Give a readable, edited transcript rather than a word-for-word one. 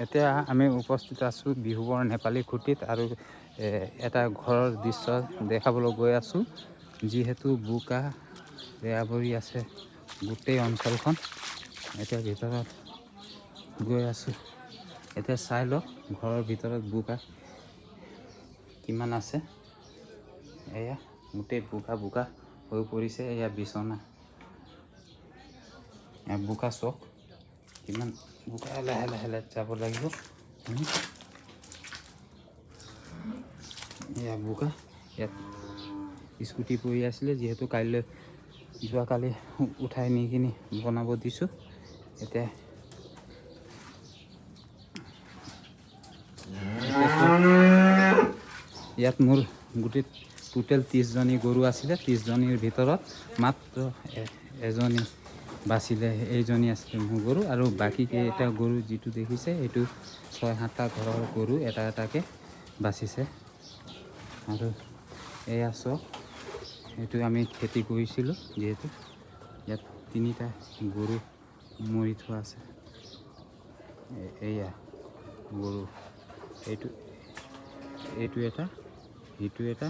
এতিয়া আমি উপস্থিত আছোঁ বিহুবৰ নেপালী খুঁটিত আৰু এটা ঘৰৰ দৃশ্য দেখাবলৈ গৈ আছোঁ। যিহেতু বোকা আৱৰি আছে গোটেই অঞ্চলখন। এতিয়া ভিতৰত গৈ আছোঁ। এতিয়া চাই লওক ঘৰৰ ভিতৰত বোকা কিমান আছে। এয়া গোটেই বোকা বোকা হৈ পৰিছে। এয়া বিচনা বোকা চক কিমান বোকা। লাহে লাহে যাব লাগিব। এয়া বোকা। ইয়াত স্কুটি পৰি আছিলে, যিহেতু যোৱাকালি উঠাই নি কিনি বনাব দিছোঁ। এতিয়া ইয়াত মোৰ গোটেই টোটেল 30জনী গৰু আছিলে। 30জনীৰ ভিতৰত মাত্ৰ এজনী বাচিলে। এইজনী আছিলে মোৰ গৰু, আৰু বাকী কেইটা গৰু যিটো দেখিছে এইটো 6-7টা ঘৰৰ গৰু এটা এটাকৈ বাচিছে। আৰু এয়া চব এইটো আমি খেতি কৰিছিলোঁ, যিহেতু ইয়াত 3টা গৰু মৰি থোৱা আছে। এয়া গৰু এইটো এটা, সিটো এটা,